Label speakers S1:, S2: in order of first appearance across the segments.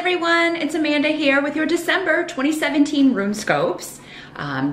S1: everyone, it's Amanda here with your December 2017 RuneScopes.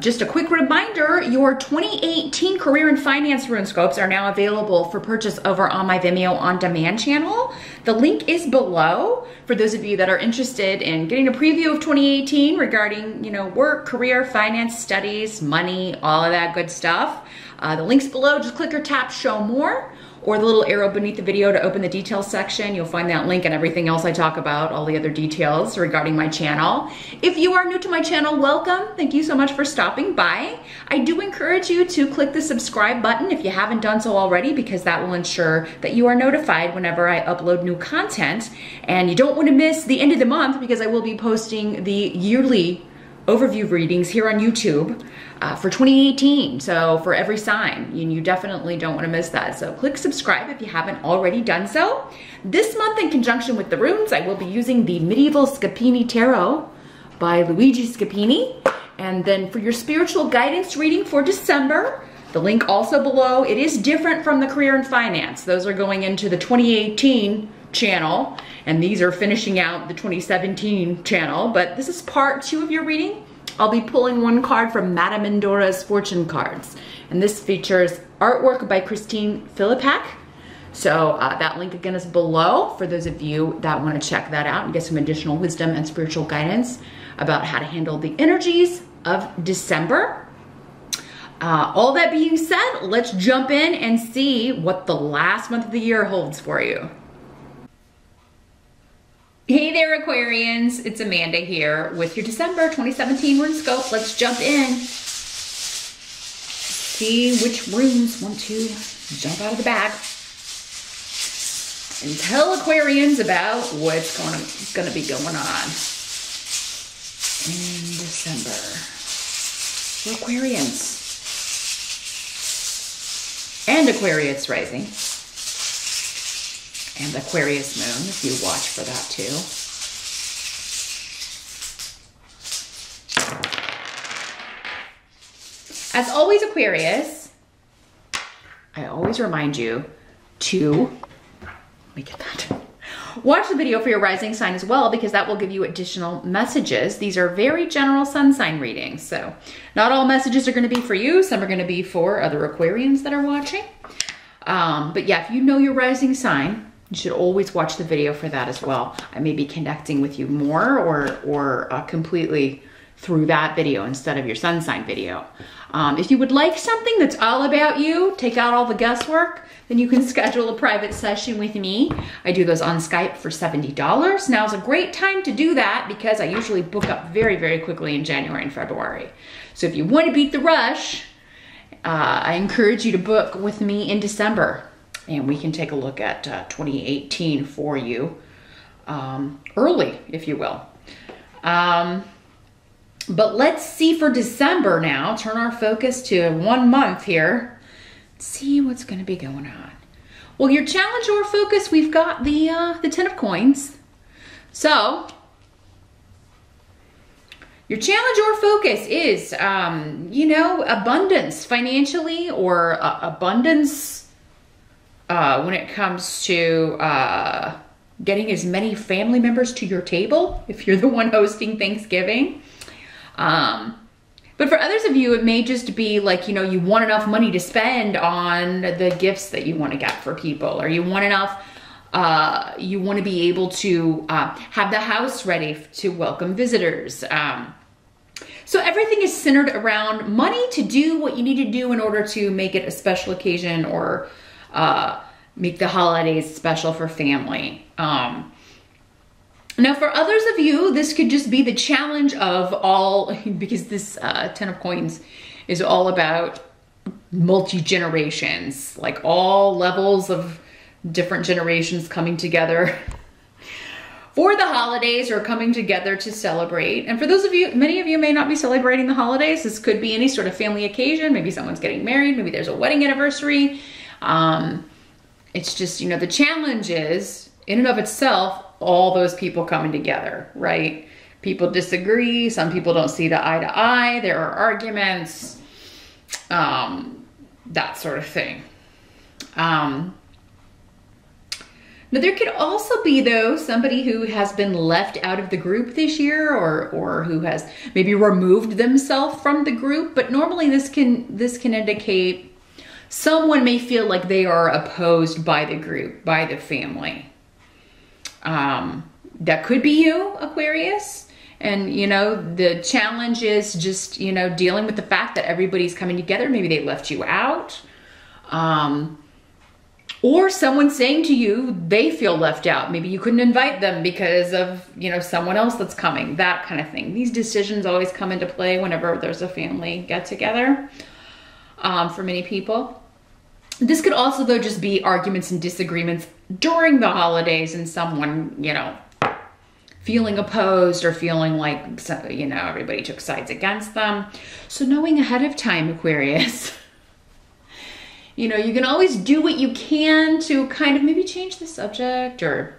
S1: Just a quick reminder, your 2018 Career and Finance RuneScopes are now available for purchase over on my Vimeo On Demand channel. The link is below for those of you that are interested in getting a preview of 2018 regarding, work, career, finance, studies, money, all of that good stuff. The link's below, just click or tap show more, or the little arrow beneath the video to open the details section. You'll find that link and everything else I talk about, all the other details regarding my channel. If you are new to my channel, welcome. Thank you so much for stopping by. I do encourage you to click the subscribe button if you haven't done so already, because that will ensure that you are notified whenever I upload new content. And you don't want to miss the end of the month, because I will be posting the yearly overview readings here on YouTube for 2018. So for every sign, you definitely don't want to miss that. So click subscribe if you haven't already done so. This month, in conjunction with the runes, I will be using the Medieval Scapini Tarot by Luigi Scapini. And then for your spiritual guidance reading for December, the link also below. It is different from the Career and Finance. Those are going into the 2018 channel, and these are finishing out the 2017 channel, but this is part 2 of your reading. I'll be pulling one card from Madame Endora's Fortune Cards, and this features artwork by Filipak. So that link again is below for those of you that want to check that out and get some additional wisdom and spiritual guidance about how to handle the energies of December. All that being said, let's jump in and see what the last month of the year holds for you. Hey there, Aquarians. It's Amanda here with your December 2017 RuneScope. Let's jump in. See which runes want to jump out of the bag and tell Aquarians about what's going to be going on in December for Aquarians and Aquarius rising. And Aquarius moon, if you watch for that too. As always, Aquarius, I always remind you to, let me get that. Watch the video for your rising sign as well, because that will give you additional messages. These are very general sun sign readings, so not all messages are going to be for you. Some are going to be for other Aquarians that are watching. But yeah, if you know your rising sign, you should always watch the video for that as well. I may be connecting with you more or completely through that video instead of your sun sign video. If you would like something that's all about you, take out all the guesswork, then you can schedule a private session with me. I do those on Skype for $70. Now is a great time to do that, because I usually book up very, very quickly in January and February. So if you want to beat the rush, I encourage you to book with me in December, and we can take a look at 2018 for you early, if you will. But let's see for December now. Turn our focus to 1 month here. See what's going to be going on. Well, your challenge or focus, we've got the 10 of coins. So your challenge or focus is, abundance financially, or abundance when it comes to getting as many family members to your table, if you're the one hosting Thanksgiving. But for others of you, it may just be like, you want enough money to spend on the gifts that you want to get for people, or you want enough, you want to be able to have the house ready to welcome visitors. So everything is centered around money to do what you need to do in order to make it a special occasion, or make the holidays special for family. Now for others of you, this could just be the challenge of all, because this 10 of coins is all about multi-generations, like all levels of different generations coming together for the holidays, or coming together to celebrate. And for those of you, many of you may not be celebrating the holidays. This could be any sort of family occasion. Maybe someone's getting married. Maybe there's a wedding anniversary. It's just, the challenge is, in and of itself, all those people coming together, right? People disagree. Some people don't see eye to eye. There are arguments, that sort of thing. Now there could also be though somebody who has been left out of the group this year, or who has maybe removed themselves from the group. But normally this can indicate someone may feel like they are opposed by the group, by the family. That could be you, Aquarius. And, you know, the challenge is just, you know, dealing with the fact that everybody's coming together. Maybe they left you out. Or someone saying to you, they feel left out. Maybe you couldn't invite them because of, you know, someone else that's coming, that kind of thing. These decisions always come into play whenever there's a family get together, for many people. This could also, though, just be arguments and disagreements during the holidays and someone, you know, feeling opposed or feeling like, you know, everybody took sides against them. So knowing ahead of time, Aquarius, you know, you can always do what you can to kind of maybe change the subject, or,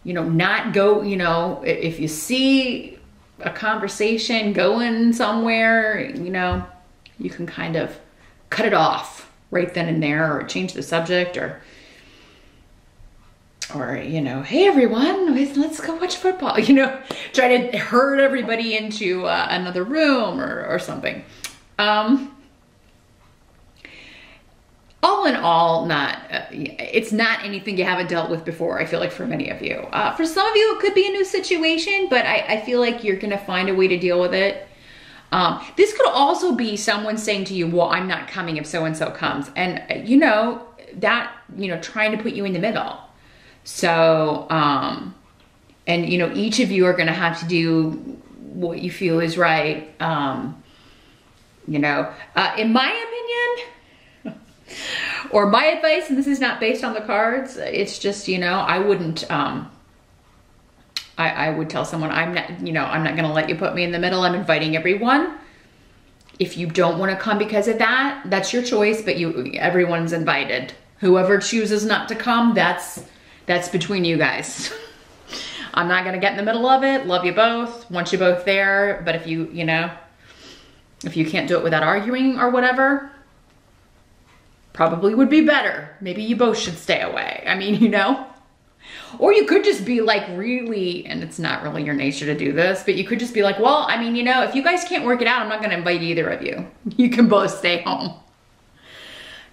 S1: you know, not go, you know, if you see a conversation going somewhere, you know, you can kind of cut it off right then and there, or change the subject, or, you know, hey everyone, let's go watch football, you know, try to herd everybody into another room or something. All in all, it's not anything you haven't dealt with before, I feel like, for many of you. For some of you, it could be a new situation, but I feel like you're gonna find a way to deal with it. This could also be someone saying to you, well, I'm not coming if so-and-so comes. And, you know, that, you know, trying to put you in the middle. So, and, you know, each of you are gonna have to do what you feel is right. You know, in my opinion, or my advice, and this is not based on the cards, it's just, you know, I wouldn't, I would tell someone, I'm not, you know, I'm not gonna let you put me in the middle. I'm inviting everyone. If you don't wanna come because of that, that's your choice, but everyone's invited. Whoever chooses not to come, that's between you guys. I'm not gonna get in the middle of it. Love you both, want you both there, but if you know, if you can't do it without arguing or whatever, probably would be better. Maybe you both should stay away. I mean, you know, or you could just be like really, and it's not really your nature to do this, but you could just be like, well, I mean, you know, if you guys can't work it out, I'm not going to invite either of you. You can both stay home,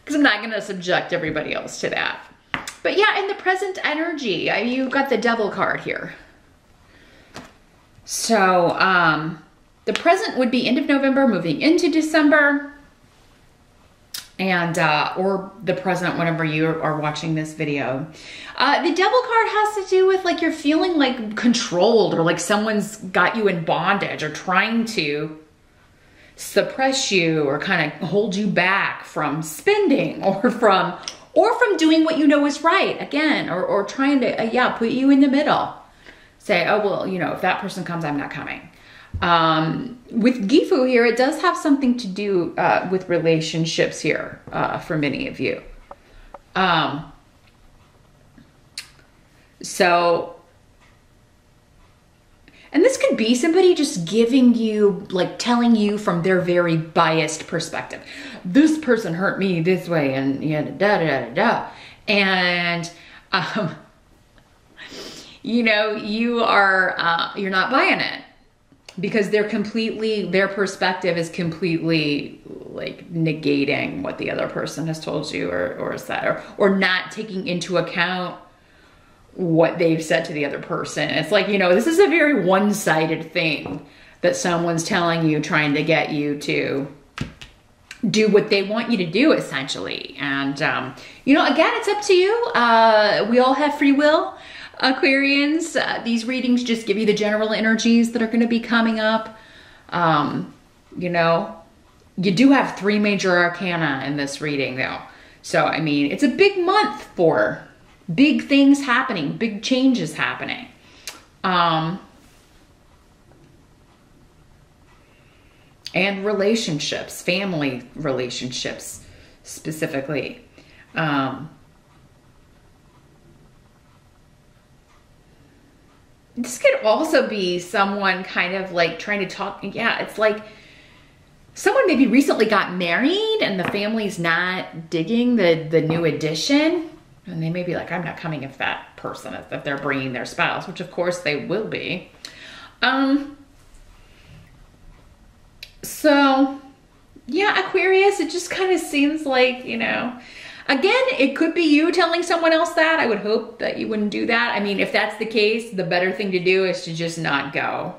S1: because I'm not going to subject everybody else to that. But yeah, in the present energy, you got the Devil card here. So the present would be end of November, moving into December. And, or the present whenever you are watching this video. The Devil card has to do with like you're feeling like controlled, or like someone's got you in bondage, or trying to suppress you, or kind of hold you back from spending, or from doing what you know is right, again, or trying to, yeah, put you in the middle. Say, oh, well, you know, if that person comes, I'm not coming. With Gifu here, it does have something to do with relationships here for many of you. So, and this could be somebody just giving you, like telling you from their very biased perspective. This person hurt me this way, and yeah, da da da da. And you know, you're not buying it. Because their perspective is completely like negating what the other person has told you or said, or not taking into account what they've said to the other person. It's like, you know, this is a very one-sided thing that someone's telling you, trying to get you to do what they want you to do, essentially. And, you know, again, it's up to you. We all have free will. Aquarians, these readings just give you the general energies that are going to be coming up. You know, you do have 3 major arcana in this reading though. So, I mean, it's a big month for big things happening, big changes happening. And relationships, family relationships specifically. This could also be someone kind of like trying to talk. Yeah, it's like someone maybe recently got married and the family's not digging the new addition. And they may be like, I'm not coming if that person, if they're bringing their spouse, which of course they will be. So yeah, Aquarius, it just kind of seems like, you know, again, it could be you telling someone else that. I would hope that you wouldn't do that. I mean, if that's the case, the better thing to do is to just not go.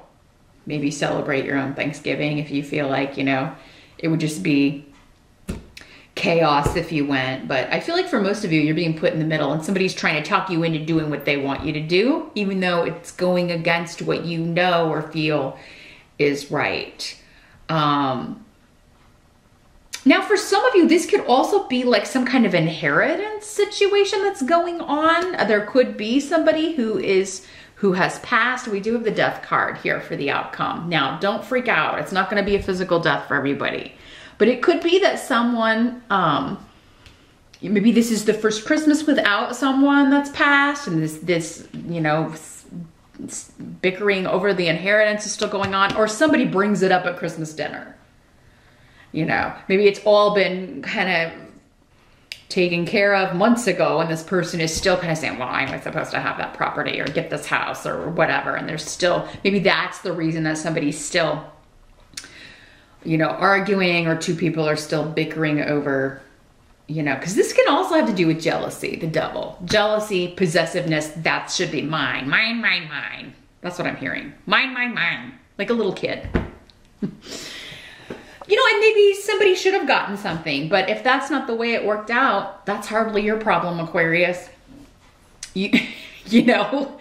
S1: Maybe celebrate your own Thanksgiving if you feel like, you know, it would just be chaos if you went. But I feel like for most of you, you're being put in the middle and somebody's trying to talk you into doing what they want you to do, even though it's going against what you know or feel is right. Now, for some of you, this could also be like some kind of inheritance situation that's going on. There could be somebody who has passed. We do have the death card here for the outcome. Now, don't freak out. It's not going to be a physical death for everybody. But it could be that someone, maybe this is the first Christmas without someone that's passed, and this, you know, bickering over the inheritance is still going on, or somebody brings it up at Christmas dinner. You know, maybe it's all been kind of taken care of months ago, and this person is still kind of saying, well, am I supposed to have that property or get this house or whatever? And there's still, maybe that's the reason that somebody's still, you know, arguing, or two people are still bickering over, you know, because this can also have to do with jealousy, the devil. Jealousy, possessiveness, that should be mine. Mine, mine, mine. That's what I'm hearing. Mine, mine, mine. Like a little kid. You know, and maybe somebody should have gotten something, but if that's not the way it worked out, that's hardly your problem, Aquarius. You know,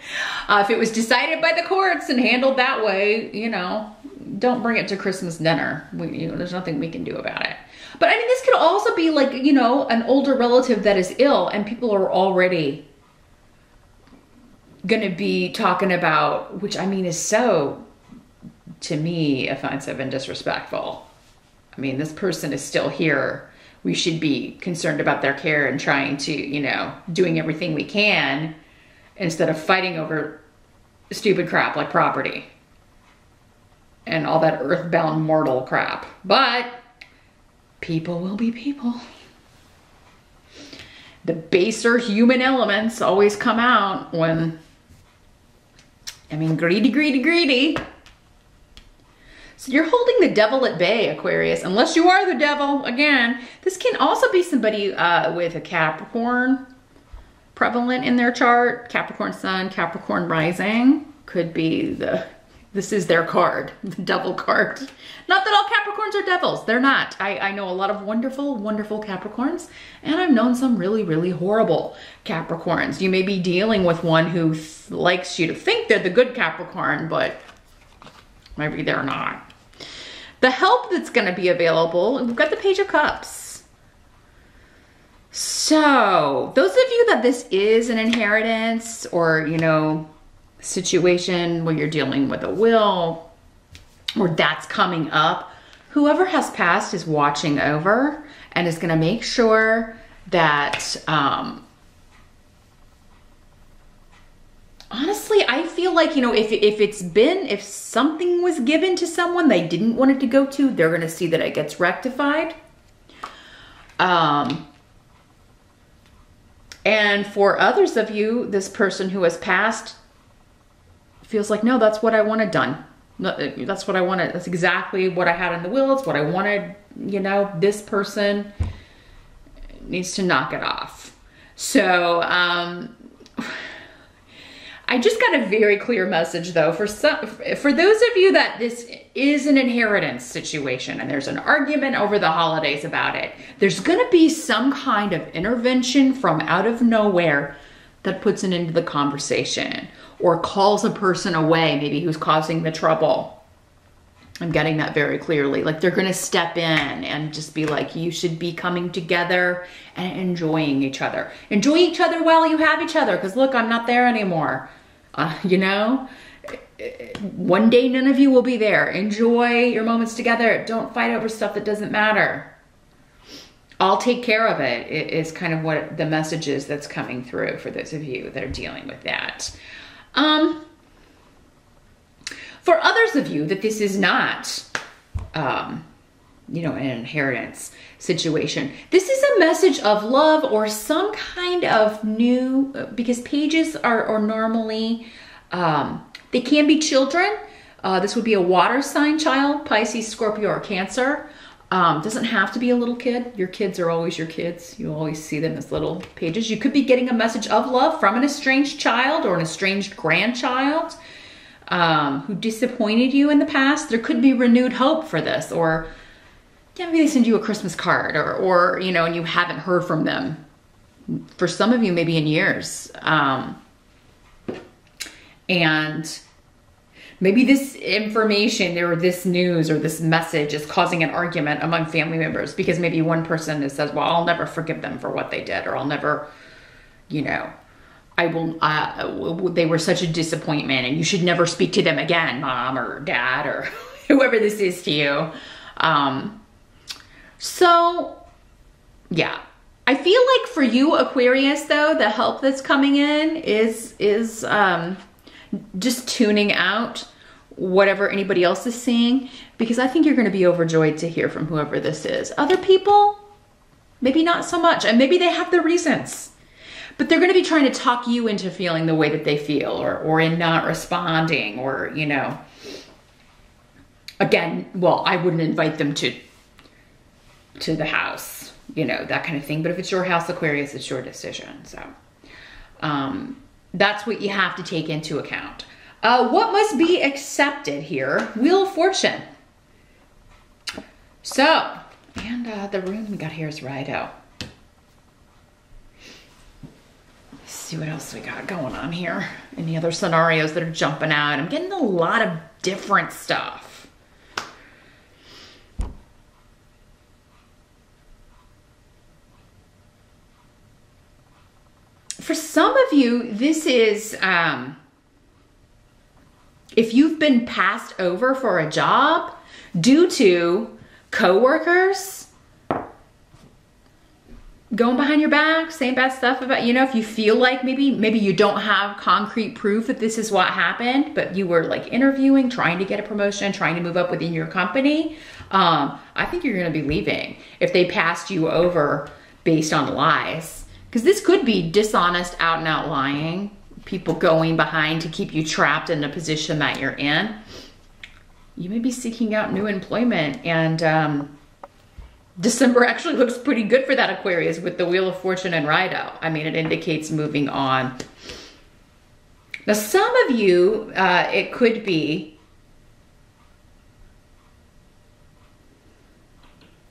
S1: if it was decided by the courts and handled that way, you know, don't bring it to Christmas dinner. You know, there's nothing we can do about it. But I mean, this could also be like, you know, an older relative that is ill and people are already going to be talking about, which I mean is so, to me, offensive and disrespectful. I mean, this person is still here. We should be concerned about their care and trying to, you know, doing everything we can instead of fighting over stupid crap like property and all that earthbound mortal crap. But people will be people. The baser human elements always come out when, I mean, greedy, greedy, greedy. So you're holding the devil at bay, Aquarius, unless you are the devil. Again, this can also be somebody with a Capricorn prevalent in their chart. Capricorn sun, Capricorn rising. Could be this is their card, the devil card. Not that all Capricorns are devils. They're not. I know a lot of wonderful, wonderful Capricorns, and I've known some really, really horrible Capricorns. You may be dealing with one who likes you to think they're the good Capricorn, but maybe they're not. The help that's going to be available, we've got the Page of Cups. So those of you that this is an inheritance or, you know, situation where you're dealing with a will or that's coming up, whoever has passed is watching over and is going to make sure that, honestly, I feel like, you know, if something was given to someone they didn't want it to go to, they're going to see that it gets rectified. And for others of you, this person who has passed feels like, no, that's what I wanted done. That's what I wanted. That's exactly what I had in the will. It's what I wanted. You know, this person needs to knock it off. So, I just got a very clear message though for those of you that this is an inheritance situation and there's an argument over the holidays about it. There's going to be some kind of intervention from out of nowhere that puts an end to the conversation or calls a person away, maybe who's causing the trouble. I'm getting that very clearly. Like they're going to step in and just be like, you should be coming together and enjoying each other. Enjoy each other while you have each other. Because look, I'm not there anymore. You know, one day none of you will be there. Enjoy your moments together. Don't fight over stuff that doesn't matter. I'll take care of it. It is kind of what the message is that's coming through for those of you that are dealing with that. For others of you that this is not you know, an inheritance situation. This is a message of love or some kind of new, because pages are normally, they can be children. This would be a water sign child, Pisces, Scorpio, or Cancer. Doesn't have to be a little kid. Your kids are always your kids. You always see them as little pages. You could be getting a message of love from an estranged child or an estranged grandchild who disappointed you in the past. There could be renewed hope for this, or yeah, maybe they send you a Christmas card, or you know, and you haven't heard from them. For some of you, maybe in years. And maybe this information or this news or this message is causing an argument among family members, because maybe one person says, well, I'll never forgive them for what they did, or I'll never, you know, I will, they were such a disappointment and you should never speak to them again, mom or dad or whoever this is to you. So yeah, I feel like for you, Aquarius, though, the help that's coming in is just tuning out whatever anybody else is seeing, because I think you're going to be overjoyed to hear from whoever this is. Other people, maybe not so much, and maybe they have their reasons, but they're going to be trying to talk you into feeling the way that they feel, or in not responding, or, you know, again, well, I wouldn't invite them to the house, you know, that kind of thing. But if it's your house, Aquarius, it's your decision. So that's what you have to take into account. What must be accepted here? Wheel of Fortune. So, and the rune we got here is Rido. Let's see what else we got going on here. Any other scenarios that are jumping out? I'm getting a lot of different stuff. For some of you, this is, if you've been passed over for a job due to coworkers going behind your back, saying bad stuff about, you know, if you feel like maybe you don't have concrete proof that this is what happened, but you were like interviewing, trying to get a promotion, trying to move up within your company, I think you're going to be leaving if they passed you over based on lies. Because this could be dishonest, out and out lying, people going behind to keep you trapped in a position that you're in. You may be seeking out new employment, and December actually looks pretty good for that, Aquarius, with the Wheel of Fortune and Rido. I mean, it indicates moving on. Now, some of you, it could be,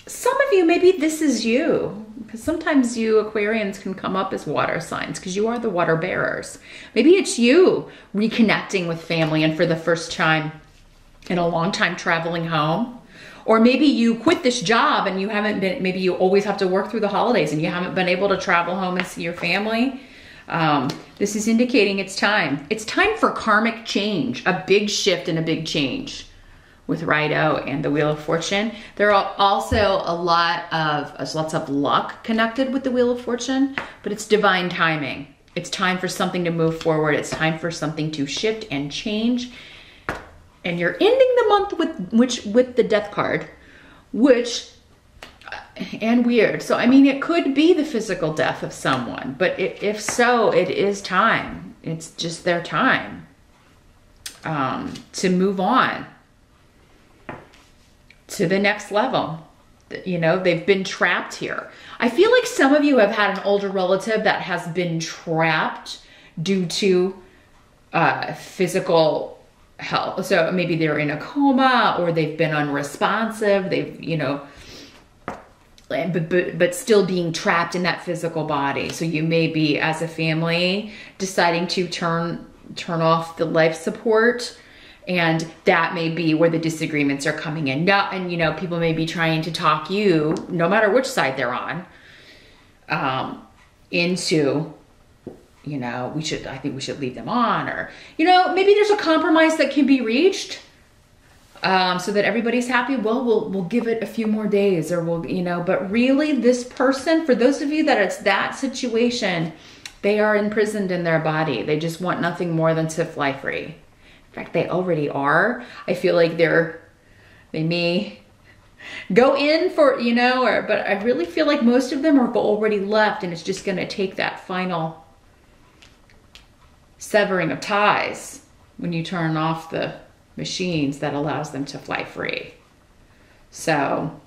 S1: some of you, maybe this is you. Because sometimes you Aquarians can come up as water signs because you are the water bearers. Maybe it's you reconnecting with family and for the first time in a long time traveling home. Or maybe you quit this job and you haven't been, maybe you always have to work through the holidays and you haven't been able to travel home and see your family. This is indicating it's time. It's time for karmic change, a big shift and a big change. With Rido and the Wheel of Fortune. There are also lots of luck connected with the Wheel of Fortune, but it's divine timing. It's time for something to move forward. It's time for something to shift and change. And you're ending the month with the Death card, and weird. So, I mean, it could be the physical death of someone, but if so, it is time. It's just their time to move on to the next level. You know, they've been trapped here. I feel like some of you have had an older relative that has been trapped due to physical health. So maybe they're in a coma or they've been unresponsive. They've, you know, but still being trapped in that physical body. So you may be, as a family, deciding to turn off the life support. And that may be where the disagreements are coming in. And you know, people may be trying to talk you, no matter which side they're on, into, you know, I think we should leave them on, or, you know, maybe there's a compromise that can be reached so that everybody's happy. Well, we'll give it a few more days, or we'll, you know, but really this person, for those of you that it's that situation, they are imprisoned in their body. They just want nothing more than to fly free. In fact, they already are. I feel like they may go in for, you know, but I really feel like most of them are already left, and it's just going to take that final severing of ties when you turn off the machines that allows them to fly free. So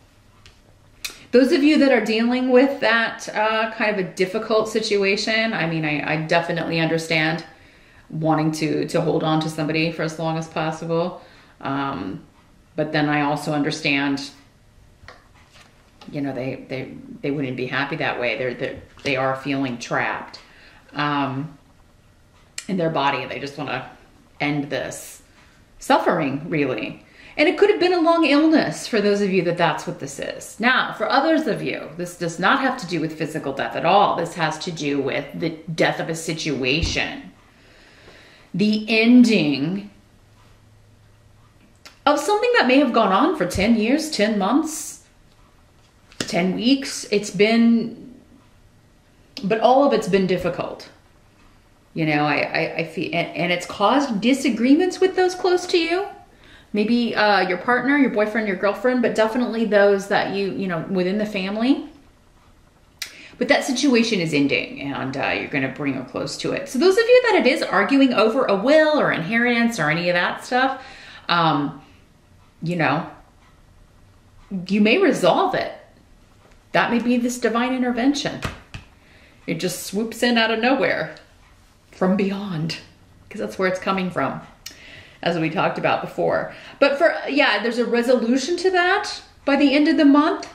S1: those of you that are dealing with that kind of a difficult situation, I mean, I definitely understand wanting to hold on to somebody for as long as possible. But then I also understand, you know, they wouldn't be happy that way. They are feeling trapped in their body. They just want to end this suffering, really. And it could have been a long illness for those of you that that's what this is. Now, for others of you, this does not have to do with physical death at all. This has to do with the death of a situation. The ending of something that may have gone on for 10 years, 10 months, 10 weeks. It's been, but all of it's been difficult. You know, I feel, and it's caused disagreements with those close to you. Maybe your partner, your boyfriend, your girlfriend, but definitely those that you know, within the family. But that situation is ending, and you're going to bring a close to it. So those of you that it is arguing over a will or inheritance or any of that stuff, you know, you may resolve it. That may be this divine intervention. It just swoops in out of nowhere from beyond, because that's where it's coming from, as we talked about before. But for, yeah, there's a resolution to that by the end of the month.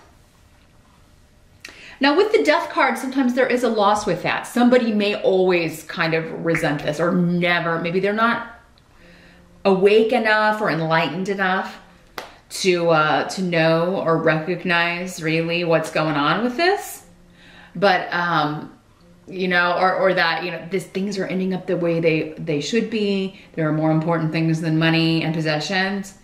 S1: Now with the death card, sometimes there is a loss with that. Somebody may always kind of resent this, or never, maybe they're not awake enough or enlightened enough to know or recognize really what's going on with this. But, you know, or that, you know, things are ending up the way they should be. There are more important things than money and possessions.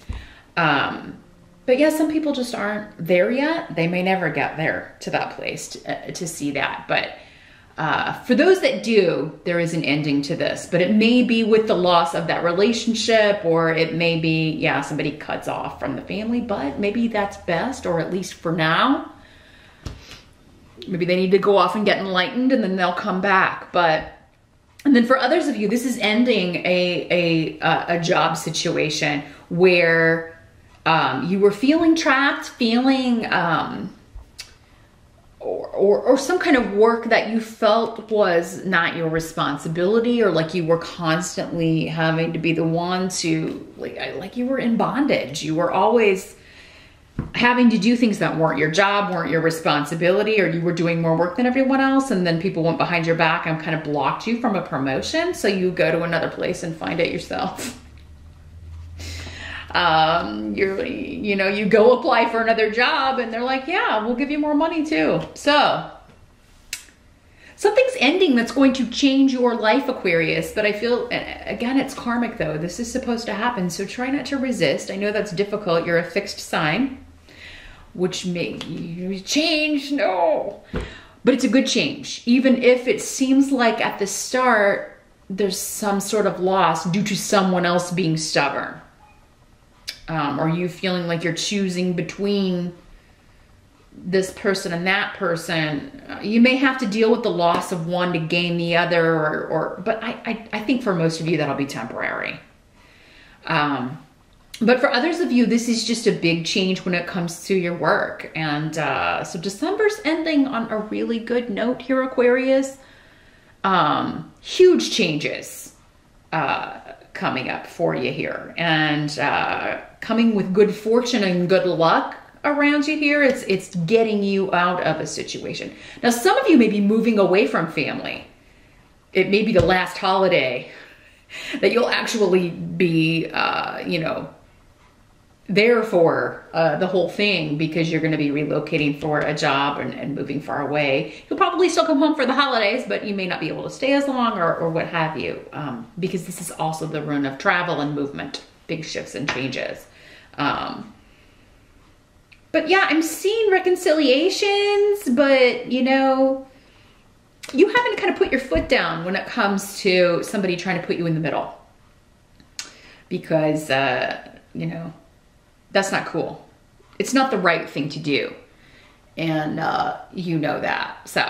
S1: But yeah, some people just aren't there yet. They may never get there to that place to see that. But for those that do, there is an ending to this. But it may be with the loss of that relationship, or it may be, yeah, somebody cuts off from the family, but maybe that's best, or at least for now. Maybe they need to go off and get enlightened, and then they'll come back. But, and then for others of you, this is ending a job situation where you were feeling trapped, feeling, or some kind of work that you felt was not your responsibility, or like you were constantly having to be the one to, like you were in bondage. You were always having to do things that weren't your job, weren't your responsibility, or you were doing more work than everyone else, and then people went behind your back and kind of blocked you from a promotion, so you go to another place and find it yourself. You know, you go apply for another job and they're like, yeah, we'll give you more money too. So something's ending that's going to change your life, Aquarius. But I feel, again, it's karmic though. This is supposed to happen. So try not to resist. I know that's difficult. You're a fixed sign, which may you change. No, but it's a good change. Even if it seems like at the start, there's some sort of loss due to someone else being stubborn. Or you feeling like you're choosing between this person and that person. You may have to deal with the loss of one to gain the other, but I think for most of you that'll be temporary. But for others of you, this is just a big change when it comes to your work. And so December's ending on a really good note here, Aquarius. Huge changes coming up for you here, and coming with good fortune and good luck around you here. It's getting you out of a situation. Now, some of you may be moving away from family. It may be the last holiday that you'll actually be, you know, there for the whole thing, because you're going to be relocating for a job and moving far away. You'll probably still come home for the holidays, but you may not be able to stay as long, or what have you, because this is also the rune of travel and movement, big shifts and changes. But yeah, I'm seeing reconciliations, but you know, you haven't kind of put your foot down when it comes to somebody trying to put you in the middle, because, you know, that's not cool. It's not the right thing to do. And you know that. So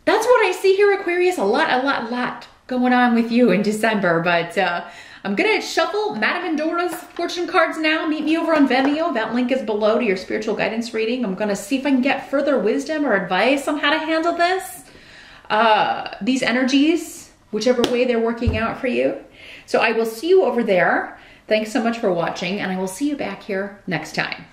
S1: that's what I see here, Aquarius. A lot going on with you in December. But I'm gonna shuffle Madame Endora's fortune cards now. Meet me over on Vimeo. That link is below to your spiritual guidance reading. I'm gonna see if I can get further wisdom or advice on how to handle this. These energies, whichever way they're working out for you. So I will see you over there. Thanks so much for watching, and I will see you back here next time.